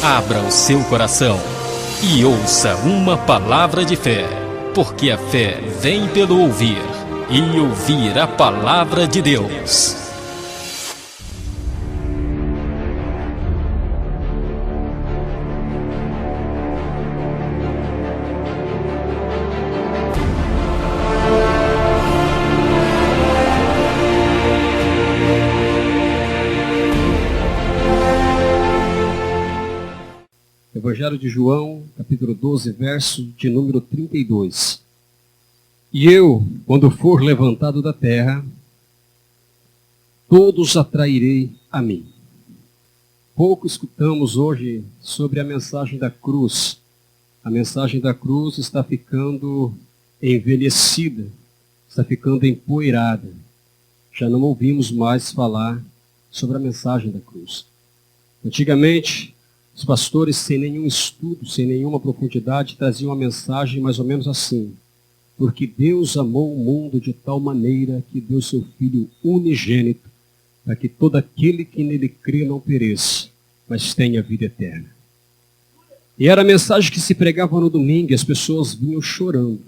Abra o seu coração e ouça uma palavra de fé, porque a fé vem pelo ouvir, e ouvir a palavra de Deus. Evangelho de João, capítulo 12, verso de número 32. E eu, quando for levantado da terra, todos atrairei a mim. Pouco escutamos hoje sobre a mensagem da cruz. A mensagem da cruz está ficando envelhecida, está ficando empoeirada. Já não ouvimos mais falar sobre a mensagem da cruz. Antigamente, os pastores, sem nenhum estudo, sem nenhuma profundidade, traziam uma mensagem mais ou menos assim: porque Deus amou o mundo de tal maneira que deu seu Filho unigênito, para que todo aquele que nele crê não pereça, mas tenha vida eterna. E era a mensagem que se pregava no domingo, e as pessoas vinham chorando,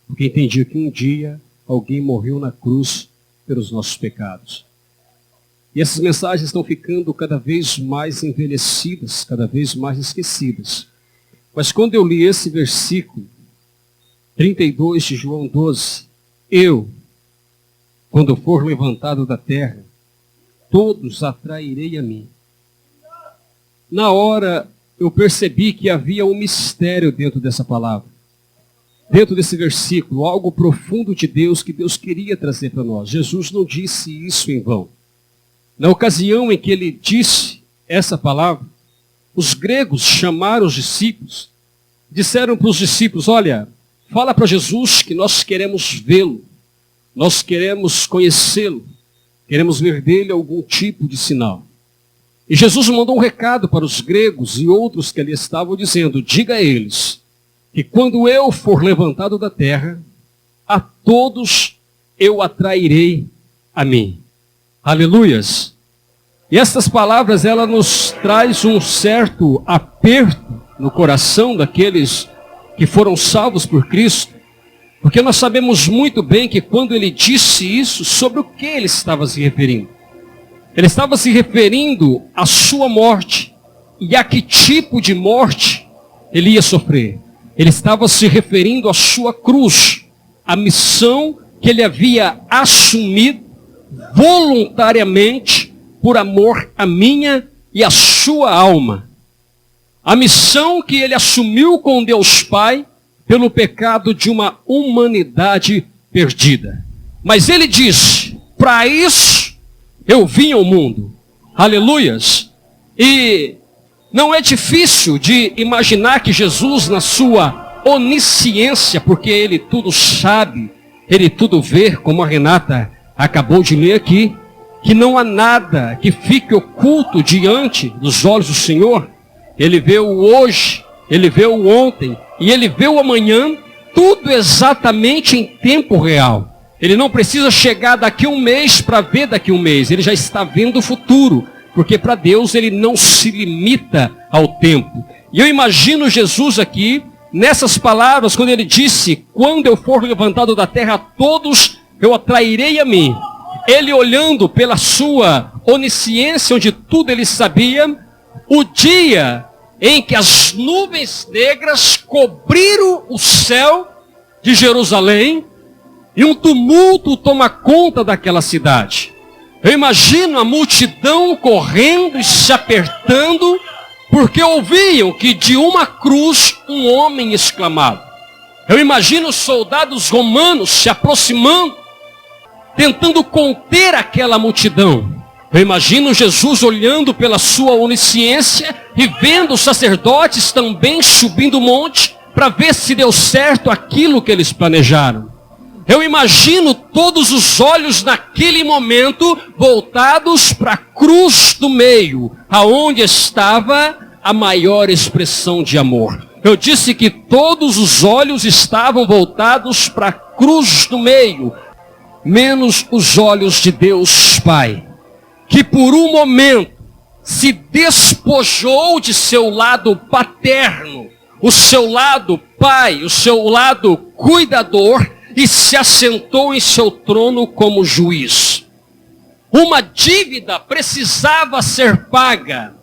porque entendiam que um dia alguém morreu na cruz pelos nossos pecados. E essas mensagens estão ficando cada vez mais envelhecidas, cada vez mais esquecidas. Mas quando eu li esse versículo, 32 de João 12, eu, quando for levantado da terra, todos atrairei a mim. Na hora, eu percebi que havia um mistério dentro dessa palavra, dentro desse versículo, algo profundo de Deus que Deus queria trazer para nós. Jesus não disse isso em vão. Na ocasião em que ele disse essa palavra, os gregos chamaram os discípulos, disseram para os discípulos: olha, fala para Jesus que nós queremos vê-lo, nós queremos conhecê-lo, queremos ver dele algum tipo de sinal. E Jesus mandou um recado para os gregos e outros que ali estavam, dizendo: diga a eles que quando eu for levantado da terra, a todos eu atrairei a mim. Aleluias! E essas palavras, ela nos traz um certo aperto no coração daqueles que foram salvos por Cristo, porque nós sabemos muito bem que quando ele disse isso, sobre o que ele estava se referindo? Ele estava se referindo à sua morte, e a que tipo de morte ele ia sofrer. Ele estava se referindo à sua cruz, a missão que ele havia assumido voluntariamente por amor à minha e à sua alma. A missão que ele assumiu com Deus Pai pelo pecado de uma humanidade perdida. Mas ele disse: para isso eu vim ao mundo. Aleluias! E não é difícil de imaginar que Jesus, na sua onisciência, porque ele tudo sabe, ele tudo vê, como a Renata acabou de ler aqui, que não há nada que fique oculto diante dos olhos do Senhor. Ele vê o hoje, ele vê o ontem e ele vê o amanhã, tudo exatamente em tempo real. Ele não precisa chegar daqui a um mês para ver daqui a um mês, ele já está vendo o futuro, porque para Deus ele não se limita ao tempo. E eu imagino Jesus aqui, nessas palavras, quando ele disse: quando eu for levantado da terra, todos eu atrairei a mim. Ele olhando pela sua onisciência, onde tudo ele sabia, o dia em que as nuvens negras cobriram o céu de Jerusalém e um tumulto toma conta daquela cidade. Eu imagino a multidão correndo e se apertando, porque ouviam que de uma cruz um homem exclamava. Eu imagino os soldados romanos se aproximando, tentando conter aquela multidão. Eu imagino Jesus olhando pela sua onisciência e vendo os sacerdotes também subindo o monte para ver se deu certo aquilo que eles planejaram. Eu imagino todos os olhos naquele momento voltados para a cruz do meio, aonde estava a maior expressão de amor. Eu disse que todos os olhos estavam voltados para a cruz do meio, menos os olhos de Deus Pai, que por um momento se despojou de seu lado paterno, o seu lado pai, o seu lado cuidador, e se assentou em seu trono como juiz. Uma dívida precisava ser paga.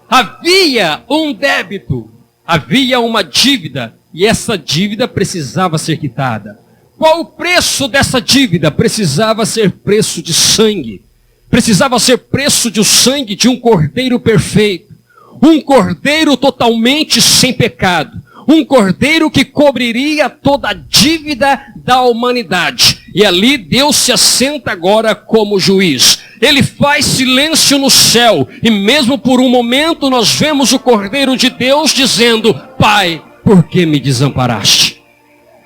Havia um débito, havia uma dívida, e essa dívida precisava ser quitada. Qual o preço dessa dívida? Precisava ser preço de sangue. Precisava ser preço de sangue de um cordeiro perfeito. Um cordeiro totalmente sem pecado. Um cordeiro que cobriria toda a dívida da humanidade. E ali Deus se assenta agora como juiz. Ele faz silêncio no céu. E mesmo por um momento nós vemos o Cordeiro de Deus dizendo: Pai, por que me desamparaste?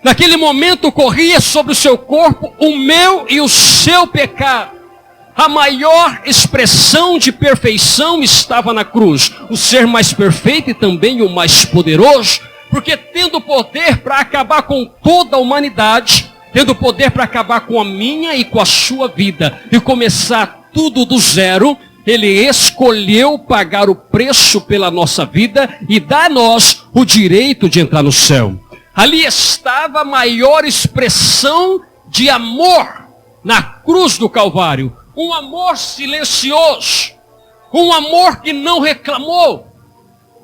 Naquele momento corria sobre o seu corpo o meu e o seu pecado. A maior expressão de perfeição estava na cruz. O ser mais perfeito e também o mais poderoso. Porque tendo poder para acabar com toda a humanidade, tendo poder para acabar com a minha e com a sua vida, e começar tudo do zero, ele escolheu pagar o preço pela nossa vida e dar a nós o direito de entrar no céu. Ali estava a maior expressão de amor na cruz do Calvário. Um amor silencioso, um amor que não reclamou,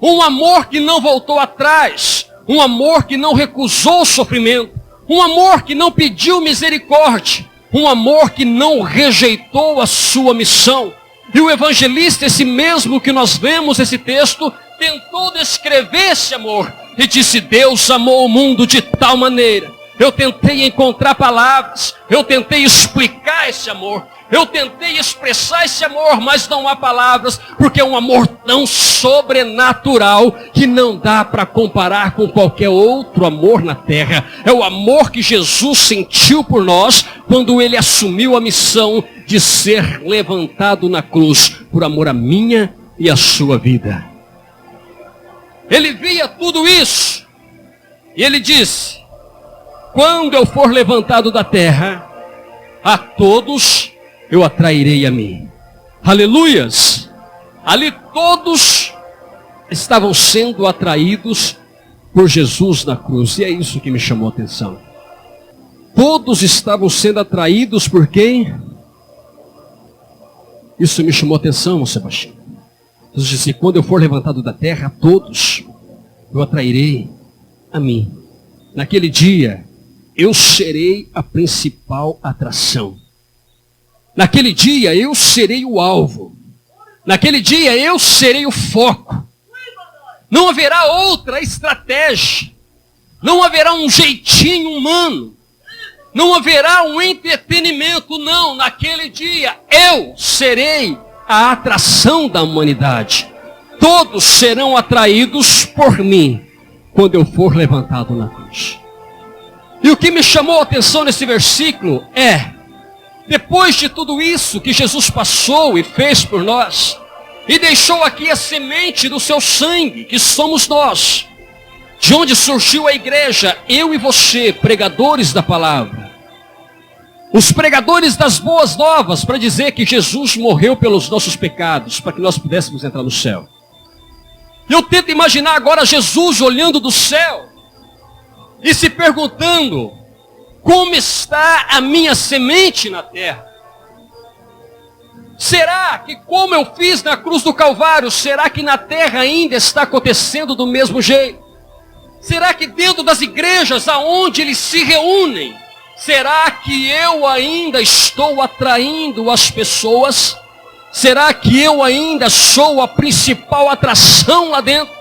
um amor que não voltou atrás, um amor que não recusou o sofrimento, um amor que não pediu misericórdia, um amor que não rejeitou a sua missão. E o evangelista, esse mesmo que nós vemos esse texto, tentou descrever esse amor e disse: Deus amou o mundo de tal maneira. Eu tentei encontrar palavras, eu tentei explicar esse amor, eu tentei expressar esse amor, mas não há palavras, porque é um amor tão sobrenatural que não dá para comparar com qualquer outro amor na terra. É o amor que Jesus sentiu por nós quando ele assumiu a missão de ser levantado na cruz por amor à minha e à sua vida. Ele via tudo isso e ele disse: quando eu for levantado da terra, a todos eu atrairei a mim. Aleluias! Ali todos estavam sendo atraídos por Jesus na cruz. E é isso que me chamou a atenção. Todos estavam sendo atraídos por quem? Isso me chamou a atenção, Sebastião. Jesus disse: quando eu for levantado da terra, a todos eu atrairei a mim. Naquele dia, eu serei a principal atração. Naquele dia eu serei o alvo. Naquele dia eu serei o foco. Não haverá outra estratégia. Não haverá um jeitinho humano. Não haverá um entretenimento, não. Naquele dia eu serei a atração da humanidade. Todos serão atraídos por mim quando eu for levantado na cruz. E o que me chamou a atenção nesse versículo é: depois de tudo isso que Jesus passou e fez por nós, e deixou aqui a semente do seu sangue, que somos nós, de onde surgiu a igreja, eu e você, pregadores da palavra, os pregadores das boas novas, para dizer que Jesus morreu pelos nossos pecados, para que nós pudéssemos entrar no céu. Eu tento imaginar agora Jesus olhando do céu e se perguntando: como está a minha semente na terra? Será que, como eu fiz na cruz do Calvário, será que na terra ainda está acontecendo do mesmo jeito? Será que dentro das igrejas aonde eles se reúnem, será que eu ainda estou atraindo as pessoas? Será que eu ainda sou a principal atração lá dentro?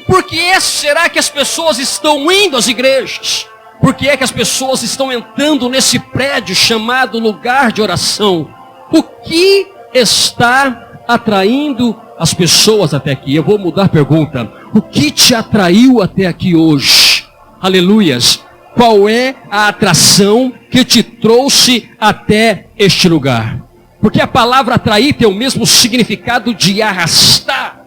Por que será que as pessoas estão indo às igrejas? Por que é que as pessoas estão entrando nesse prédio chamado lugar de oração? O que está atraindo as pessoas até aqui? Eu vou mudar a pergunta. O que te atraiu até aqui hoje? Aleluias. Qual é a atração que te trouxe até este lugar? Porque a palavra atrair tem o mesmo significado de arrastar.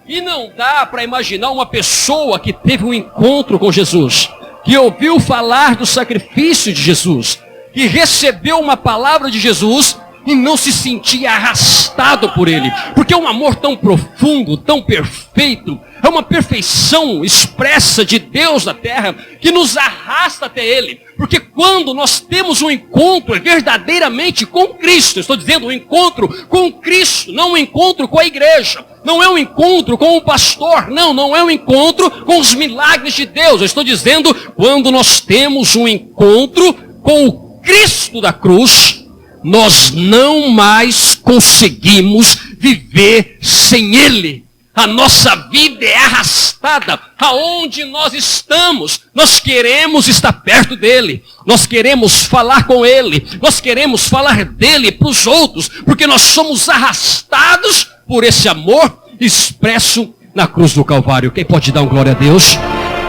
E não dá para imaginar uma pessoa que teve um encontro com Jesus, que ouviu falar do sacrifício de Jesus, que recebeu uma palavra de Jesus, e não se sentir arrastado por ele. Porque é um amor tão profundo, tão perfeito, é uma perfeição expressa de Deus na terra, que nos arrasta até ele. Porque quando nós temos um encontro verdadeiramente com Cristo, estou dizendo um encontro com Cristo, não um encontro com a igreja, não é um encontro com o pastor, não é um encontro com os milagres de Deus. Eu estou dizendo quando nós temos um encontro com o Cristo da cruz, nós não mais conseguimos viver sem ele. A nossa vida é arrastada aonde nós estamos. Nós queremos estar perto dele. Nós queremos falar com ele. Nós queremos falar dele para os outros. Porque nós somos arrastados por esse amor expresso na cruz do Calvário. Quem pode dar um glória a Deus?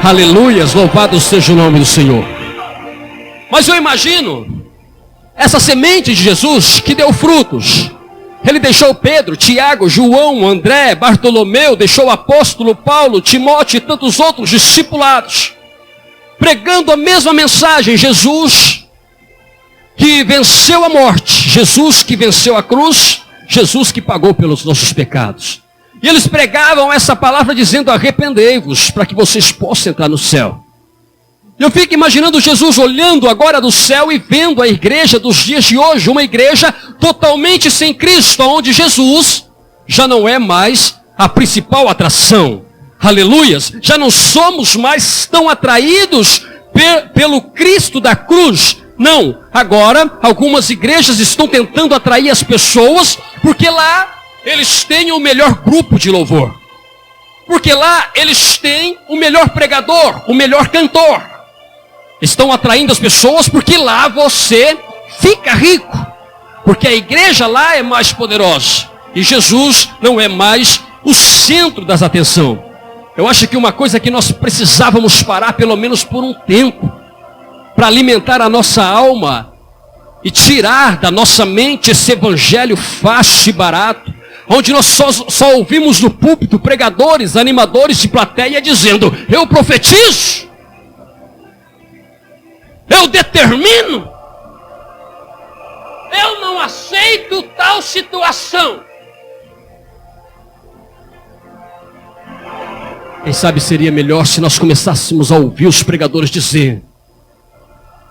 Aleluias, louvado seja o nome do Senhor. Mas eu imagino essa semente de Jesus que deu frutos. Ele deixou Pedro, Tiago, João, André, Bartolomeu, deixou o apóstolo Paulo, Timóteo e tantos outros discipulados, pregando a mesma mensagem. Jesus que venceu a morte, Jesus que venceu a cruz, Jesus que pagou pelos nossos pecados. E eles pregavam essa palavra dizendo: arrependei-vos, para que vocês possam entrar no céu. Eu fico imaginando Jesus olhando agora do céu e vendo a igreja dos dias de hoje, uma igreja totalmente sem Cristo, onde Jesus já não é mais a principal atração. Aleluias! Já não somos mais tão atraídos pelo Cristo da cruz. Não, agora algumas igrejas estão tentando atrair as pessoas, porque lá eles têm o melhor grupo de louvor. Porque lá eles têm o melhor pregador, o melhor cantor. Estão atraindo as pessoas porque lá você fica rico. Porque a igreja lá é mais poderosa. E Jesus não é mais o centro das atenções. Eu acho que uma coisa que nós precisávamos parar pelo menos por um tempo, para alimentar a nossa alma e tirar da nossa mente esse evangelho fácil e barato, onde nós só ouvimos no púlpito pregadores, animadores de plateia dizendo: eu profetizo, eu determino, eu não aceito tal situação. Quem sabe seria melhor se nós começássemos a ouvir os pregadores dizer: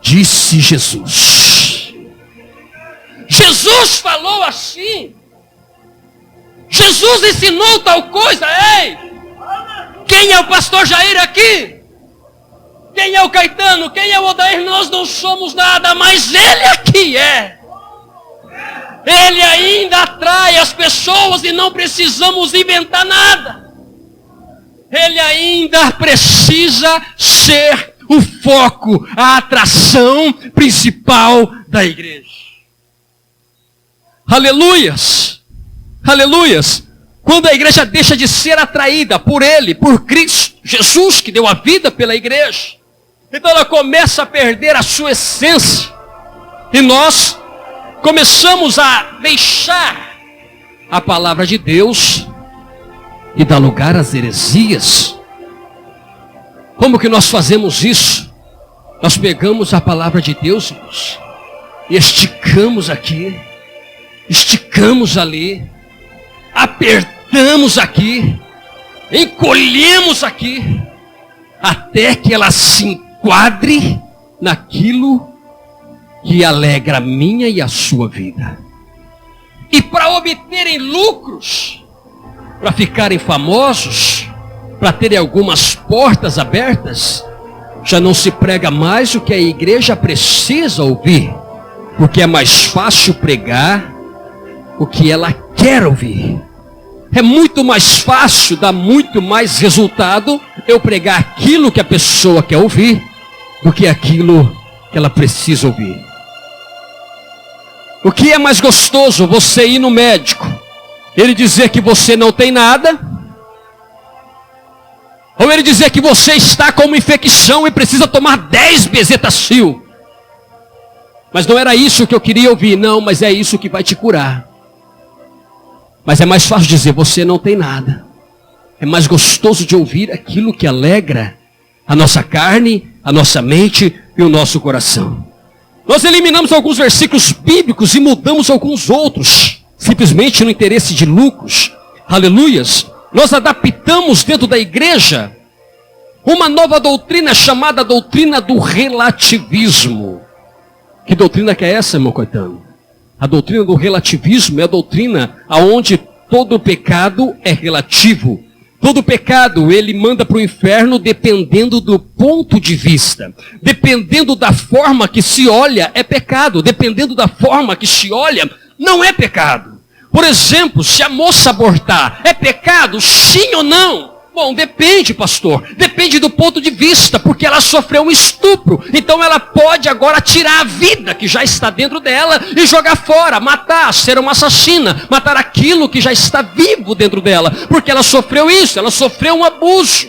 disse Jesus. Jesus falou assim. Jesus ensinou tal coisa. Ei, quem é o pastor Jair aqui? Quem é o Caetano? Quem é o Odair? Nós não somos nada, mas ele aqui é. Ele ainda atrai as pessoas e não precisamos inventar nada. Ele ainda precisa ser o foco, a atração principal da igreja. Aleluias! Aleluias! Quando a igreja deixa de ser atraída por ele, por Cristo, Jesus que deu a vida pela igreja, então ela começa a perder a sua essência. E nós começamos a deixar a palavra de Deus e dar lugar às heresias. Como que nós fazemos isso? Nós pegamos a palavra de Deus, irmãos, e esticamos aqui, esticamos ali, apertamos aqui, encolhemos aqui, até que ela se enquadre naquilo que alegra a minha e a sua vida. E para obterem lucros, para ficarem famosos, para terem algumas portas abertas, já não se prega mais o que a igreja precisa ouvir, porque é mais fácil pregar o que ela quer ouvir. É muito mais fácil, dá muito mais resultado eu pregar aquilo que a pessoa quer ouvir do que aquilo que ela precisa ouvir. O que é mais gostoso, você ir no médico, ele dizer que você não tem nada, ou ele dizer que você está com uma infecção e precisa tomar 10 bezetacil? Mas não era isso que eu queria ouvir. Não, mas é isso que vai te curar. Mas é mais fácil dizer: você não tem nada. É mais gostoso de ouvir aquilo que alegra a nossa carne, a nossa mente e o nosso coração. Nós eliminamos alguns versículos bíblicos e mudamos alguns outros, simplesmente no interesse de lucros. Aleluias. Nós adaptamos dentro da igreja uma nova doutrina chamada doutrina do relativismo. Que doutrina que é essa, irmão Caetano? A doutrina do relativismo é a doutrina onde todo pecado é relativo. Todo pecado, ele manda para o inferno dependendo do ponto de vista. Dependendo da forma que se olha, é pecado. Dependendo da forma que se olha, não é pecado. Por exemplo, se a moça abortar, é pecado, sim ou não? Bom, depende, pastor. Depende do ponto de vista, porque ela sofreu um estupro. Então ela pode agora tirar a vida que já está dentro dela e jogar fora, matar, ser uma assassina, matar aquilo que já está vivo dentro dela, porque ela sofreu isso, ela sofreu um abuso.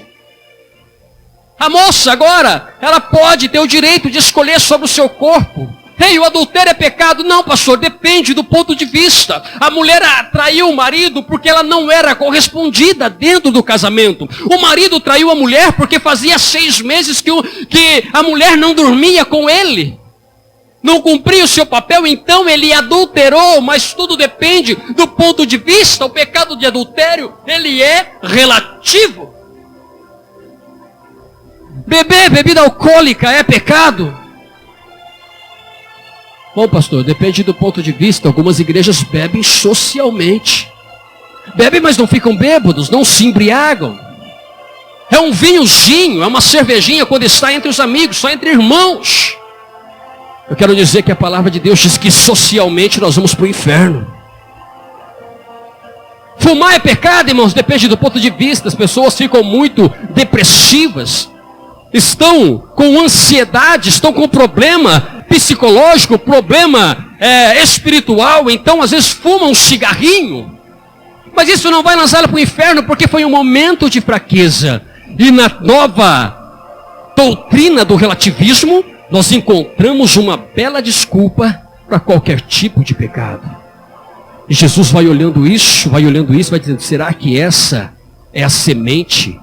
A moça agora, ela pode ter o direito de escolher sobre o seu corpo. Ei, o adultério é pecado? Não, pastor, depende do ponto de vista. A mulher traiu o marido porque ela não era correspondida dentro do casamento. O marido traiu a mulher porque fazia 6 meses que a mulher não dormia com ele. Não cumpria o seu papel, então ele adulterou, mas tudo depende do ponto de vista. O pecado de adultério, ele é relativo. Beber bebida alcoólica é pecado? Bom, pastor, depende do ponto de vista. Algumas igrejas bebem socialmente. Bebem, mas não ficam bêbados, não se embriagam. É um vinhozinho, é uma cervejinha quando está entre os amigos, só entre irmãos. Eu quero dizer que a palavra de Deus diz que socialmente nós vamos para o inferno. Fumar é pecado, irmãos, depende do ponto de vista. As pessoas ficam muito depressivas, estão com ansiedade, estão com problema psicológico, problema espiritual, então às vezes fumam um cigarrinho, mas isso não vai lançá-la para o inferno, porque foi um momento de fraqueza. E na nova doutrina do relativismo, nós encontramos uma bela desculpa para qualquer tipo de pecado. E Jesus vai olhando isso, vai dizendo, será que essa é a semente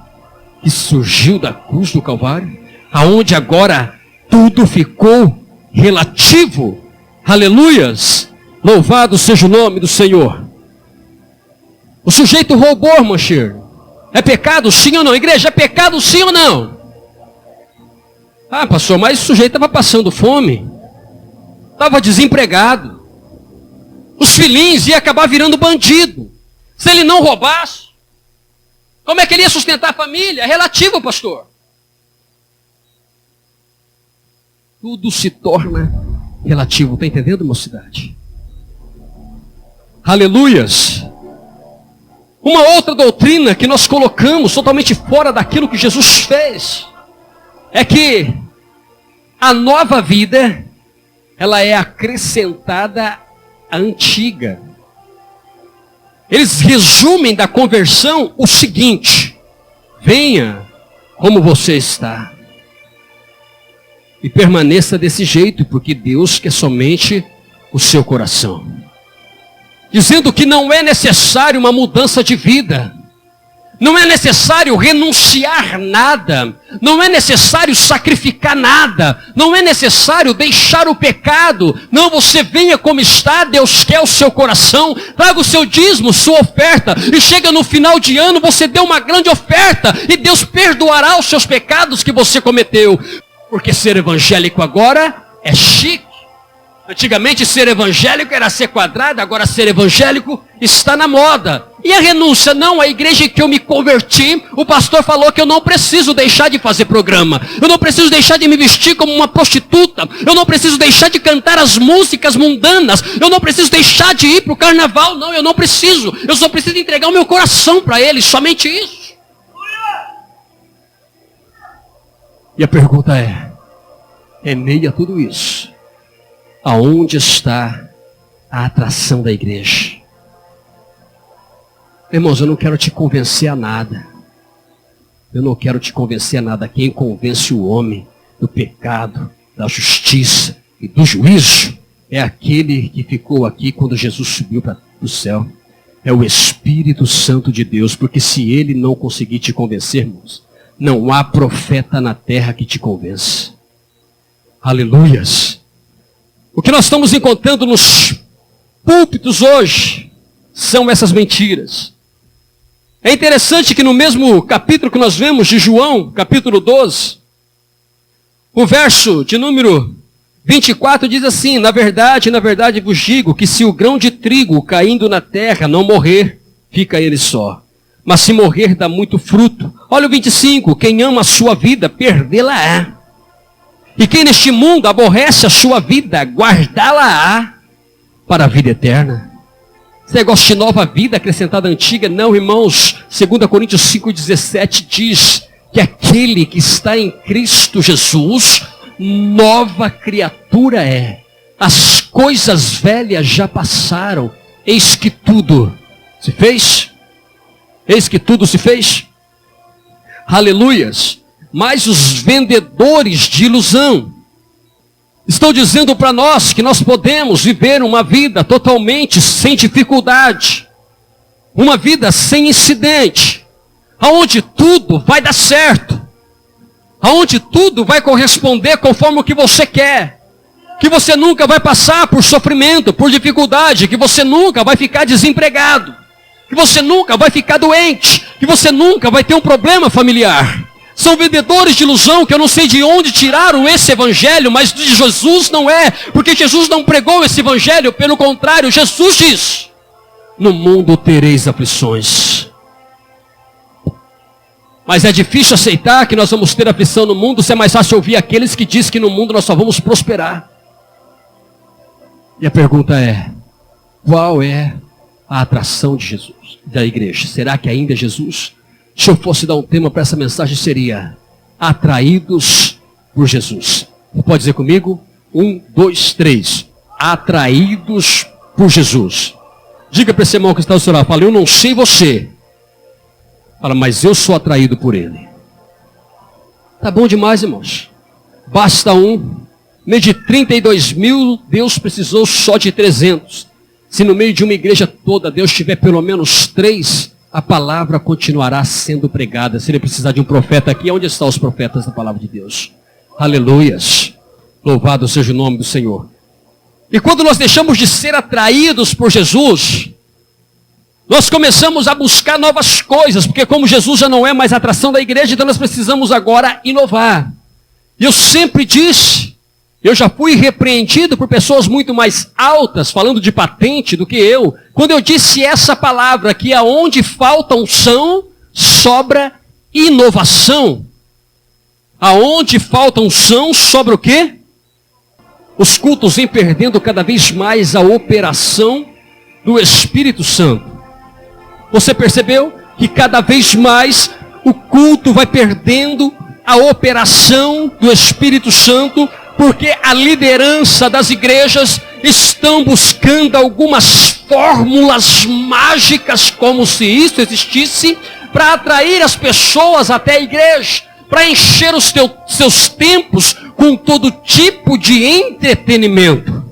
que surgiu da cruz do Calvário? Aonde agora tudo ficou relativo. Aleluias. Louvado seja o nome do Senhor. O sujeito roubou, irmão Shir. É pecado sim ou não? Igreja, é pecado sim ou não? Ah, pastor, mas o sujeito estava passando fome. Estava desempregado. Os filhinhos iam acabar virando bandido. Se ele não roubasse, como é que ele ia sustentar a família? É relativo, pastor. Tudo se torna relativo. Está entendendo, mocidade? Aleluias. Uma outra doutrina que nós colocamos totalmente fora daquilo que Jesus fez é que a nova vida, ela é acrescentada à antiga. Eles resumem da conversão o seguinte: venha como você está e permaneça desse jeito, porque Deus quer somente o seu coração. Dizendo que não é necessário uma mudança de vida, não é necessário renunciar nada, não é necessário sacrificar nada, não é necessário deixar o pecado. Não, você venha como está, Deus quer o seu coração, traga o seu dízimo, sua oferta, e chega no final de ano, você deu uma grande oferta, e Deus perdoará os seus pecados que você cometeu. Porque ser evangélico agora é chique. Antigamente ser evangélico era ser quadrado, agora ser evangélico está na moda. E a renúncia? Não, a igreja que eu me converti, o pastor falou que eu não preciso deixar de fazer programa. Eu não preciso deixar de me vestir como uma prostituta. Eu não preciso deixar de cantar as músicas mundanas. Eu não preciso deixar de ir para o carnaval. Não, eu não preciso. Eu só preciso entregar o meu coração para ele, somente isso. E a pergunta é meio a tudo isso, aonde está a atração da igreja? Irmãos, eu não quero te convencer a nada. Eu não quero te convencer a nada. Quem convence o homem do pecado, da justiça e do juízo é aquele que ficou aqui quando Jesus subiu para o céu. É o Espírito Santo de Deus, porque se ele não conseguir te convencer, irmãos, não há profeta na terra que te convença. Aleluias. O que nós estamos encontrando nos púlpitos hoje são essas mentiras. É interessante que no mesmo capítulo que nós vemos de João, capítulo 12, o verso de número 24 diz assim: na verdade vos digo que se o grão de trigo caindo na terra não morrer, fica ele só. Mas se morrer, dá muito fruto. Olha o 25, quem ama a sua vida, perdê-la-á. E quem neste mundo aborrece a sua vida, guardá-la-á para a vida eterna. Esse negócio de nova vida acrescentada à antiga, não, irmãos. 2 Coríntios 5,17 diz que aquele que está em Cristo Jesus, nova criatura é. As coisas velhas já passaram, eis que tudo se fez. Eis que tudo se fez. Aleluias. Mas os vendedores de ilusão estão dizendo para nós que nós podemos viver uma vida totalmente sem dificuldade, uma vida sem incidente, aonde tudo vai dar certo, aonde tudo vai corresponder conforme o que você quer, que você nunca vai passar por sofrimento, por dificuldade, que você nunca vai ficar desempregado, que você nunca vai ficar doente, que você nunca vai ter um problema familiar. São vendedores de ilusão que eu não sei de onde tiraram esse evangelho, mas de Jesus não é, porque Jesus não pregou esse evangelho, pelo contrário, Jesus diz: no mundo tereis aflições. Mas é difícil aceitar que nós vamos ter aflição no mundo, se é mais fácil ouvir aqueles que dizem que no mundo nós só vamos prosperar. E a pergunta é: qual é a atração de Jesus, da igreja? Será que ainda é Jesus? Se eu fosse dar um tema para essa mensagem, seria atraídos por Jesus. Pode dizer comigo? 1, 2, 3. Atraídos por Jesus. Diga para esse irmão que está ao seu lado. Fala: eu não sei você. Fala: mas eu sou atraído por ele. Tá bom demais, irmãos. Basta um. No meio de 32 mil, Deus precisou só de 300. Se no meio de uma igreja toda Deus tiver pelo menos 3, a palavra continuará sendo pregada. Se ele precisar de um profeta aqui, onde estão os profetas da palavra de Deus? Aleluias. Louvado seja o nome do Senhor. E quando nós deixamos de ser atraídos por Jesus, nós começamos a buscar novas coisas, porque como Jesus já não é mais a atração da igreja, então nós precisamos agora inovar. E eu sempre disse, eu já fui repreendido por pessoas muito mais altas, falando de patente do que eu, quando eu disse essa palavra, que aonde falta unção, sobra inovação. Aonde falta unção, sobra o quê? Os cultos vêm perdendo cada vez mais a operação do Espírito Santo. Você percebeu que cada vez mais o culto vai perdendo a operação do Espírito Santo, porque a liderança das igrejas estão buscando algumas fórmulas mágicas, como se isso existisse, para atrair as pessoas até a igreja, para encher os seus tempos com todo tipo de entretenimento.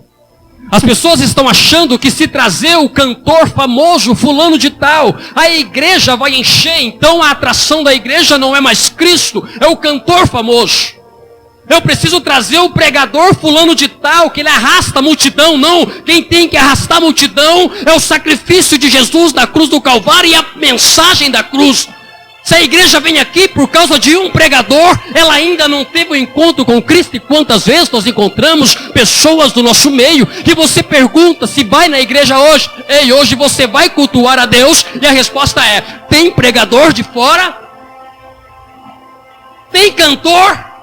As pessoas estão achando que se trazer o cantor famoso fulano de tal, a igreja vai encher, então a atração da igreja não é mais Cristo, é o cantor famoso. Eu preciso trazer o pregador fulano de tal, que ele arrasta a multidão. Não, quem tem que arrastar a multidão é o sacrifício de Jesus na cruz do Calvário e a mensagem da cruz. Se a igreja vem aqui por causa de um pregador, ela ainda não teve um encontro com Cristo. E quantas vezes nós encontramos pessoas do nosso meio que você pergunta se vai na igreja hoje. Ei, hoje você vai cultuar a Deus? E a resposta é: tem pregador de fora? Tem cantor?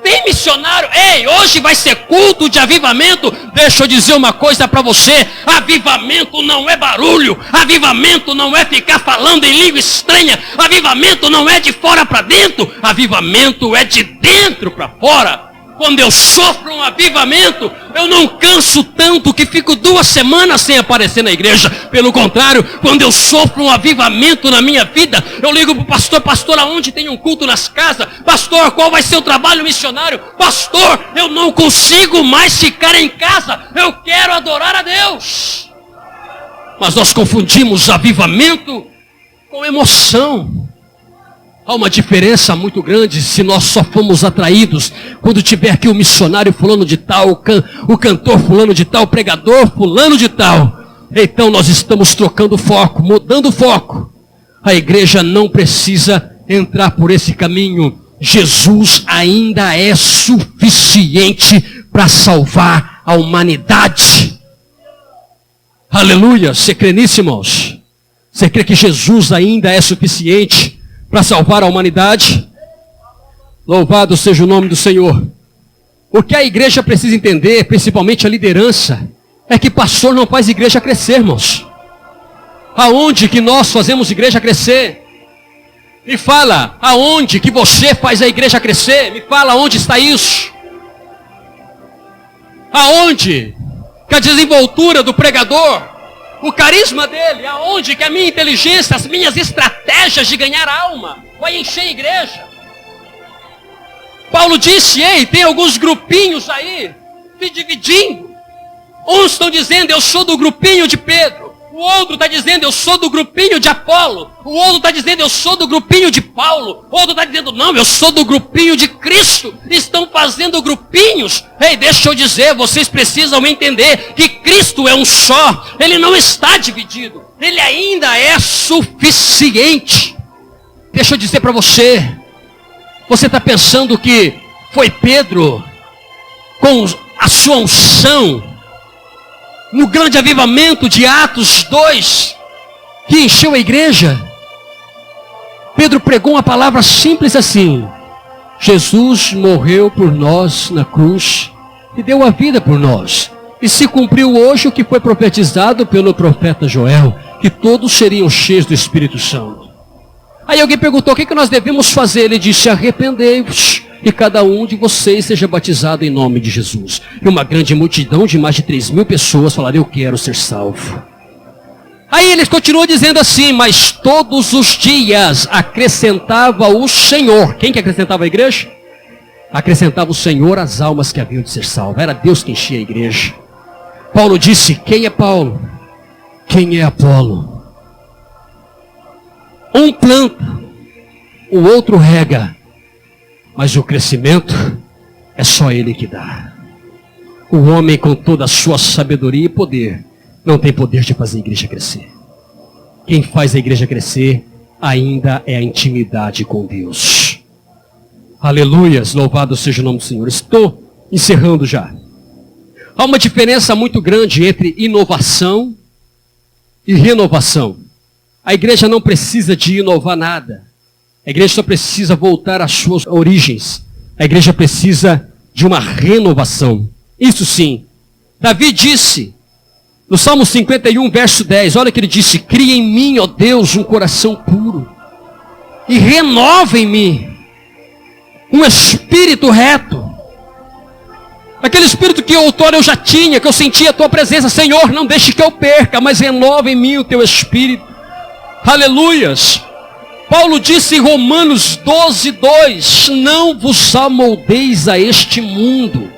Tem missionário? Ei, hoje vai ser culto de avivamento. Deixa eu dizer uma coisa para você: avivamento não é barulho, avivamento não é ficar falando em língua estranha, avivamento não é de fora para dentro, avivamento é de dentro para fora. Quando eu sofro um avivamento, eu não canso tanto que fico 2 semanas sem aparecer na igreja. Pelo contrário, quando eu sofro um avivamento na minha vida, eu ligo para o pastor: pastor, aonde tem um culto nas casas? Pastor, qual vai ser o trabalho missionário? Pastor, eu não consigo mais ficar em casa, eu quero adorar a Deus. Mas nós confundimos avivamento com emoção. Há uma diferença muito grande se nós só fomos atraídos quando tiver aqui o missionário fulano de tal, o cantor fulano de tal, o pregador fulano de tal. Então nós estamos trocando foco, mudando o foco. A igreja não precisa entrar por esse caminho. Jesus ainda é suficiente para salvar a humanidade. Aleluia! Você crê nisso, irmãos? Você crê que Jesus ainda é suficiente para salvar a humanidade? Louvado seja o nome do Senhor. O que a igreja precisa entender, principalmente a liderança, é que pastor não faz igreja crescer, irmãos. Aonde que nós fazemos igreja crescer? Me fala, aonde que você faz a igreja crescer? Me fala, onde está isso? Aonde que a desenvoltura do pregador, o carisma dele, aonde que a minha inteligência, as minhas estratégias de ganhar alma vai encher a igreja? Paulo disse, ei, tem alguns grupinhos aí se dividindo. Uns estão dizendo, eu sou do grupinho de Pedro. O outro está dizendo, eu sou do grupinho de Apolo. O outro está dizendo, eu sou do grupinho de Paulo. O outro está dizendo, não, eu sou do grupinho de Cristo. Estão fazendo grupinhos. Ei, deixa eu dizer, vocês precisam entender que Cristo é um só. Ele não está dividido. Ele ainda é suficiente. Deixa eu dizer para você. Você está pensando que foi Pedro, com a sua unção, no grande avivamento de Atos 2, que encheu a igreja? Pedro pregou uma palavra simples assim: Jesus morreu por nós na cruz e deu a vida por nós. E se cumpriu hoje o que foi profetizado pelo profeta Joel, que todos seriam cheios do Espírito Santo. Aí alguém perguntou, o que nós devemos fazer? Ele disse, arrependei-vos e cada um de vocês seja batizado em nome de Jesus. E uma grande multidão de mais de 3.000 pessoas falaram, eu quero ser salvo. Aí eles continuam dizendo assim, mas todos os dias acrescentava o Senhor. Quem que acrescentava a igreja? Acrescentava o Senhor as almas que haviam de ser salvas. Era Deus que enchia a igreja. Paulo disse, quem é Paulo? Quem é Apolo? Um planta, o outro rega, mas o crescimento é só Ele que dá. O homem com toda a sua sabedoria e poder não tem poder de fazer a igreja crescer. Quem faz a igreja crescer ainda é a intimidade com Deus. Aleluias, louvado seja o nome do Senhor. Estou encerrando já. Há uma diferença muito grande entre inovação e renovação. A igreja não precisa de inovar nada. A igreja só precisa voltar às suas origens. A igreja precisa de uma renovação. Isso sim. Davi disse, no Salmo 51, verso 10, olha que ele disse, cria em mim, ó Deus, um coração puro. E renova em mim um espírito reto. Aquele espírito que outrora eu já tinha, que eu sentia a tua presença. Senhor, não deixe que eu perca, mas renova em mim o teu espírito. Aleluias. Paulo disse em Romanos 12, 2, não vos amoldeis a este mundo,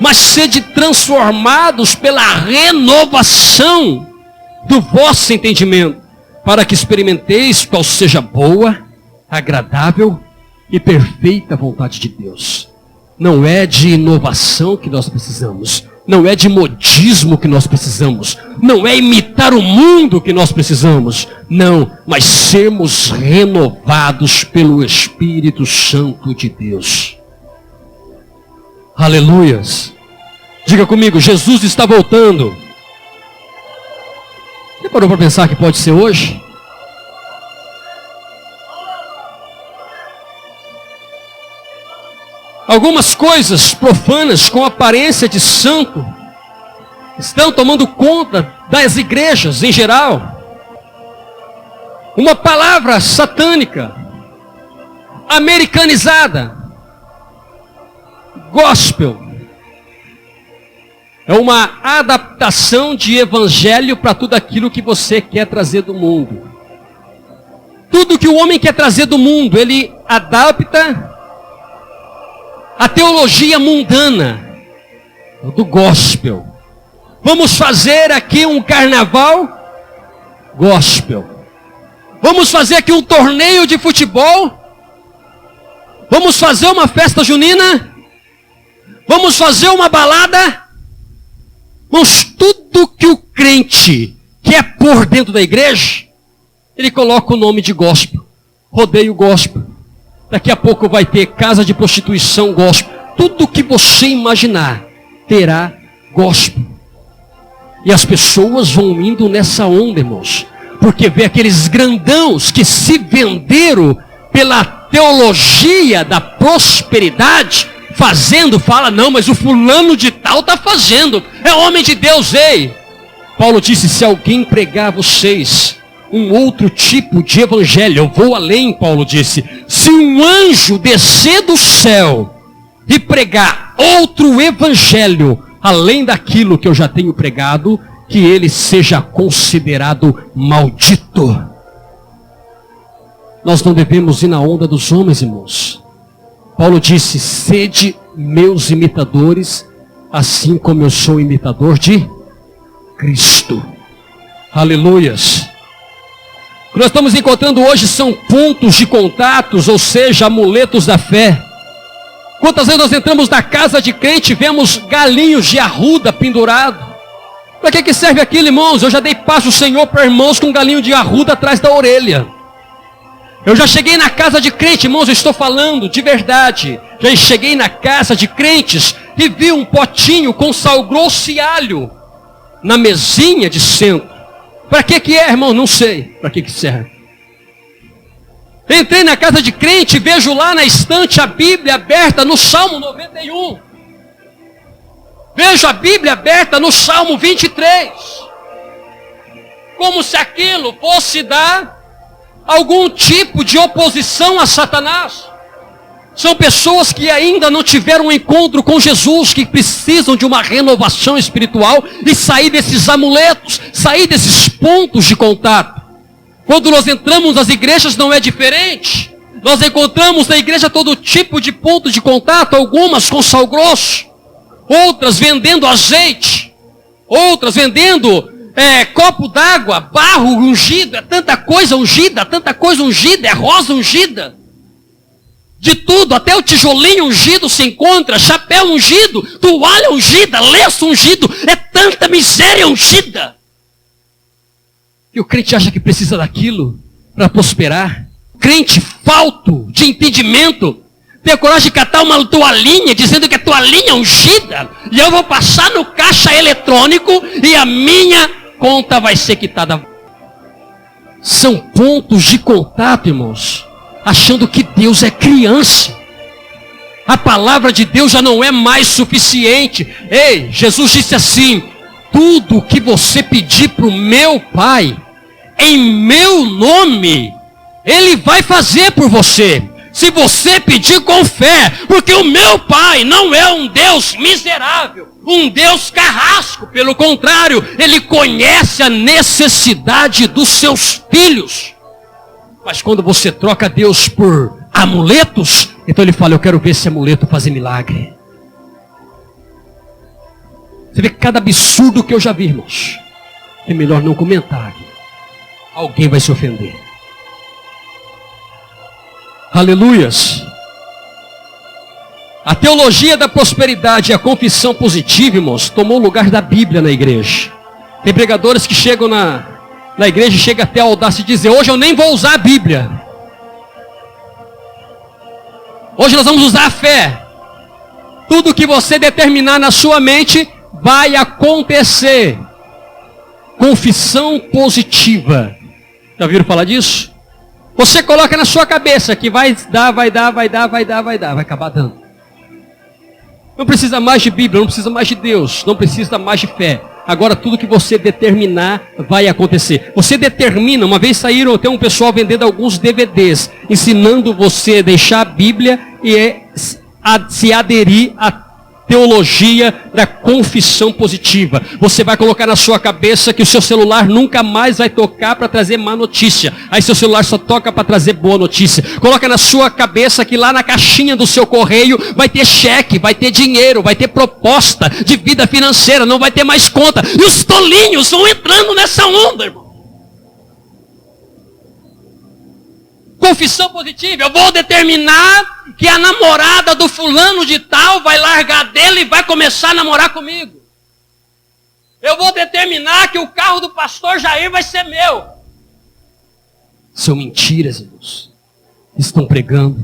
mas sede transformados pela renovação do vosso entendimento, para que experimenteis qual seja boa, agradável e perfeita vontade de Deus. Não é de inovação que nós precisamos, não é de modismo que nós precisamos, não é imitar o mundo que nós precisamos, não, mas sermos renovados pelo Espírito Santo de Deus. Aleluias. Diga comigo, Jesus está voltando. Você parou para pensar que pode ser hoje? Algumas coisas profanas com aparência de santo estão tomando conta das igrejas em geral. Uma palavra satânica, americanizada, gospel, é uma adaptação de evangelho para tudo aquilo que você quer trazer do mundo. Tudo que o homem quer trazer do mundo, ele adapta a teologia mundana do gospel. Vamos fazer aqui um carnaval gospel. Vamos fazer aqui um torneio de futebol? Vamos fazer uma festa junina? Vamos fazer uma balada? Mas tudo que o crente quer pôr dentro da igreja, ele coloca o nome de gospel, rodeio gospel. Daqui a pouco vai ter casa de prostituição gospel. Tudo que você imaginar terá gospel. E as pessoas vão indo nessa onda, irmãos. Porque vê aqueles grandãos que se venderam pela teologia da prosperidade, fala, não, mas o fulano de tal está fazendo, é homem de Deus, ei. Paulo disse, se alguém pregar a vocês um outro tipo de evangelho, eu vou além, Paulo disse, se um anjo descer do céu e pregar outro evangelho, além daquilo que eu já tenho pregado, que ele seja considerado maldito. Nós não devemos ir na onda dos homens, irmãos. Paulo disse, sede meus imitadores, assim como eu sou imitador de Cristo. Aleluias. O que nós estamos encontrando hoje são pontos de contatos, ou seja, amuletos da fé. Quantas vezes nós entramos na casa de crente e vemos galinhos de arruda pendurado? Para que serve aquilo, irmãos? Eu já dei paz ao Senhor para irmãos com um galinho de arruda atrás da orelha. Eu já cheguei na casa de crente, irmãos, eu estou falando de verdade. Já cheguei na casa de crentes e vi um potinho com sal grosso e alho na mesinha de centro. Para que é, irmão? Não sei para que serve. Entrei na casa de crente e vejo lá na estante a Bíblia aberta no Salmo 91. Vejo a Bíblia aberta no Salmo 23. Como se aquilo fosse dar algum tipo de oposição a Satanás. São pessoas que ainda não tiveram um encontro com Jesus, que precisam de uma renovação espiritual e sair desses amuletos, sair desses pontos de contato. Quando nós entramos nas igrejas não é diferente. Nós encontramos na igreja todo tipo de ponto de contato, algumas com sal grosso, outras vendendo azeite, outras vendendo copo d'água, barro ungido, é tanta coisa ungida, é rosa ungida. De tudo, até o tijolinho ungido se encontra, chapéu ungido, toalha ungida, lenço ungido, é tanta miséria ungida. E o crente acha que precisa daquilo para prosperar. Crente falto de entendimento, tem a coragem de catar uma toalhinha, dizendo que é toalhinha ungida, e eu vou passar no caixa eletrônico e a minha conta vai ser quitada. São pontos de contato, irmãos, achando que Deus é criança. A palavra de Deus já não é mais suficiente. Ei, Jesus disse assim, tudo que você pedir para o meu Pai, em meu nome, Ele vai fazer por você. Se você pedir com fé, porque o meu Pai não é um Deus miserável, um Deus carrasco, pelo contrário, Ele conhece a necessidade dos seus filhos. Mas quando você troca Deus por amuletos, então Ele fala, eu quero ver esse amuleto fazer milagre. Você vê cada absurdo que eu já vi, irmãos. É melhor não comentar. Alguém vai se ofender. Aleluias. A teologia da prosperidade e a confissão positiva, irmãos, tomou o lugar da Bíblia na igreja. Tem pregadores que chegam na igreja e chegam até a audácia de dizer, hoje eu nem vou usar a Bíblia. Hoje nós vamos usar a fé. Tudo que você determinar na sua mente vai acontecer. Confissão positiva. Já ouviram falar disso? Você coloca na sua cabeça que vai acabar dando. Não precisa mais de Bíblia, não precisa mais de Deus, não precisa mais de fé. Agora tudo que você determinar vai acontecer. Você determina, uma vez saíram até um pessoal vendendo alguns DVDs, ensinando você a deixar a Bíblia e se aderir à teologia da confissão positiva. Você vai colocar na sua cabeça que o seu celular nunca mais vai tocar para trazer má notícia. Aí seu celular só toca para trazer boa notícia. Coloca na sua cabeça que lá na caixinha do seu correio vai ter cheque, vai ter dinheiro, vai ter proposta de vida financeira, não vai ter mais conta. E os tolinhos vão entrando nessa onda, irmão. Confissão positiva. Eu vou determinar que a namorada do fulano de tal vai largar dele e vai começar a namorar comigo. Eu vou determinar que o carro do pastor Jair vai ser meu. São mentiras, irmãos. Estão pregando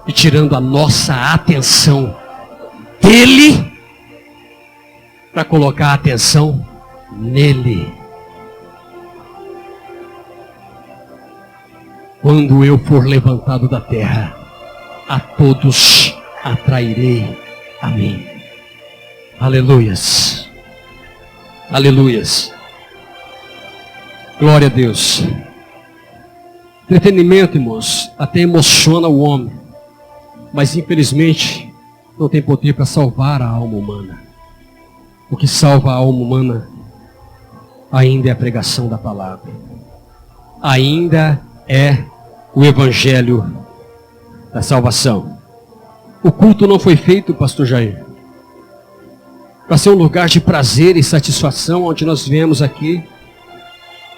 e tirando a nossa atenção dele para colocar a atenção nele. Quando eu for levantado da terra, a todos atrairei a mim. Aleluias. Aleluias. Glória a Deus. Entretenimento, irmãos, até emociona o homem, mas infelizmente não tem poder para salvar a alma humana. O que salva a alma humana ainda é a pregação da palavra. Ainda é o evangelho da salvação. O culto não foi feito, pastor Jair, para ser um lugar de prazer e satisfação, onde nós viemos aqui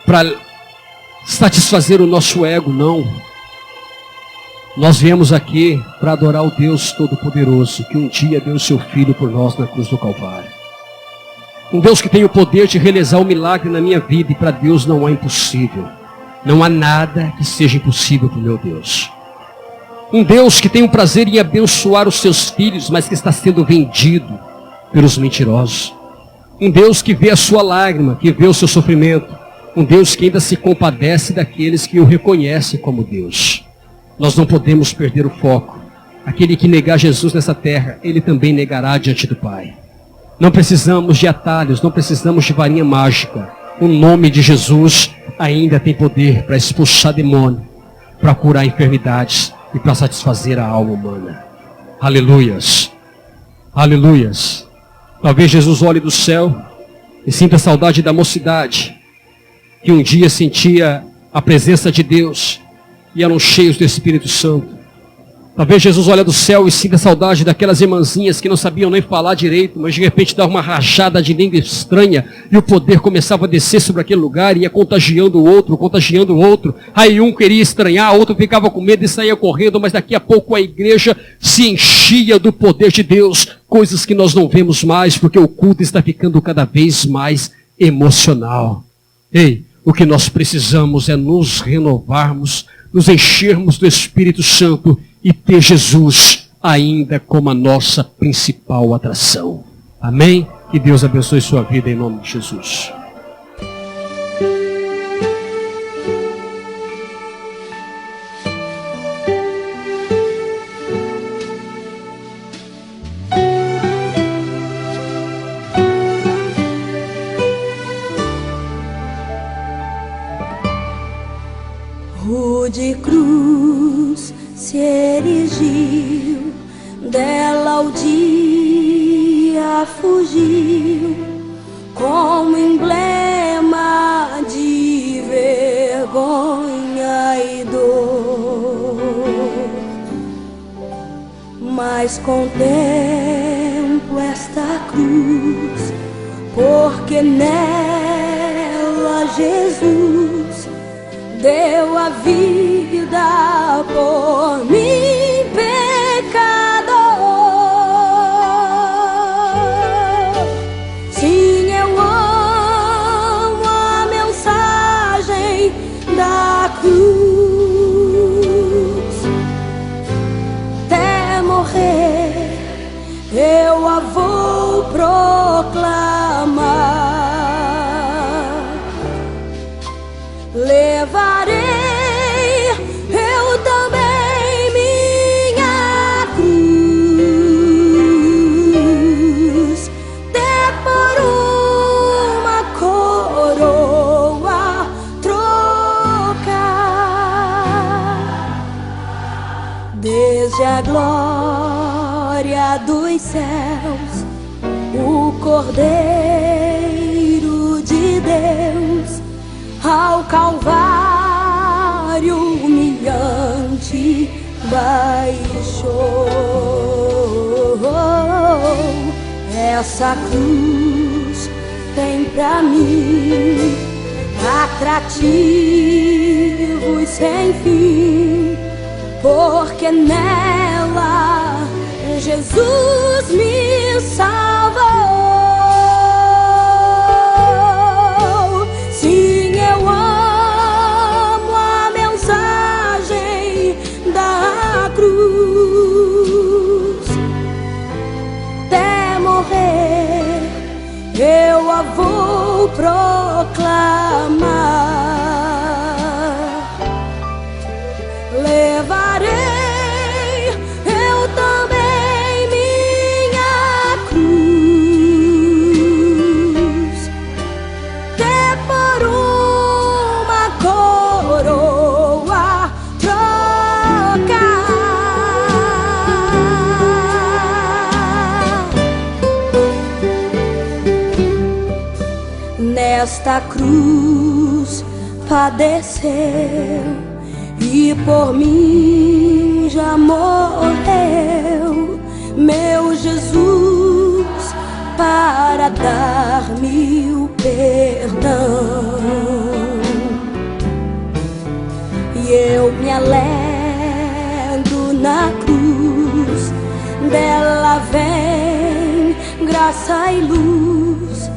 para satisfazer o nosso ego, não. Nós viemos aqui para adorar o Deus Todo-Poderoso, que um dia deu o seu Filho por nós na cruz do Calvário. Um Deus que tem o poder de realizar o milagre na minha vida, e para Deus não há impossível. Não há nada que seja impossível para o meu Deus. Um Deus que tem o prazer em abençoar os seus filhos, mas que está sendo vendido pelos mentirosos. Um Deus que vê a sua lágrima, que vê o seu sofrimento. Um Deus que ainda se compadece daqueles que o reconhecem como Deus. Nós não podemos perder o foco. Aquele que negar Jesus nessa terra, ele também negará diante do Pai. Não precisamos de atalhos, não precisamos de varinha mágica. O nome de Jesus ainda tem poder para expulsar demônio, para curar enfermidades e para satisfazer a alma humana. Aleluias. Aleluias. Talvez Jesus olhe do céu e sinta saudade da mocidade, que um dia sentia a presença de Deus e eram cheios do Espírito Santo. Talvez Jesus olhe do céu e sinta saudade daquelas irmãzinhas que não sabiam nem falar direito, mas de repente dava uma rajada de língua estranha e o poder começava a descer sobre aquele lugar e ia contagiando o outro, contagiando o outro. Aí um queria estranhar, outro ficava com medo e saía correndo, mas daqui a pouco a igreja se enchia do poder de Deus, coisas que nós não vemos mais, porque o culto está ficando cada vez mais emocional. Ei, o que nós precisamos é nos renovarmos, nos enchermos do Espírito Santo e ter Jesus ainda como a nossa principal atração. Amém? Que Deus abençoe sua vida em nome de Jesus. Rude cruz se erigiu, dela o dia fugiu, como emblema de vergonha e dor. Mas contemplo esta cruz, porque nela Jesus deu a vida por mim, pecador. Sim, eu amo a mensagem da cruz. Até morrer eu a vou proclamar. Levarei eu também minha cruz, até por uma coroa trocar. Desde a glória dos céus, o Cordeiro de Deus ao Calvário humilhante baixou. Essa cruz tem pra mim atrativos sem fim, porque nela Jesus me salvou. Sim, eu amo a mensagem da cruz. Até morrer eu a vou proclamar. Levarei eu também minha cruz, até por uma coroa trocar. Nesta cruz padeceu e por mim já morreu meu Jesus para dar-me o perdão. E eu me alegro na cruz, dela vem graça e luz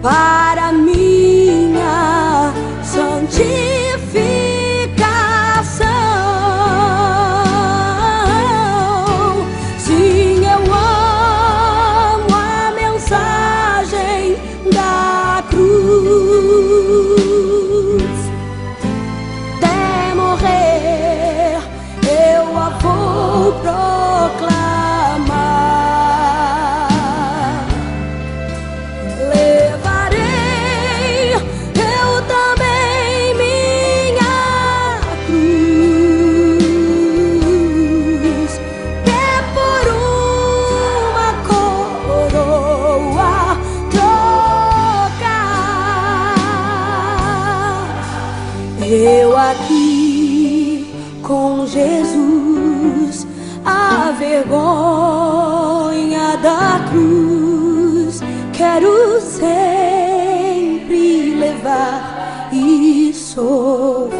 para minha santificação. Sim, eu amo a mensagem da cruz. Até morrer eu a vou proclamar. Eu aqui com Jesus, a vergonha da cruz, quero sempre levar e sofrer.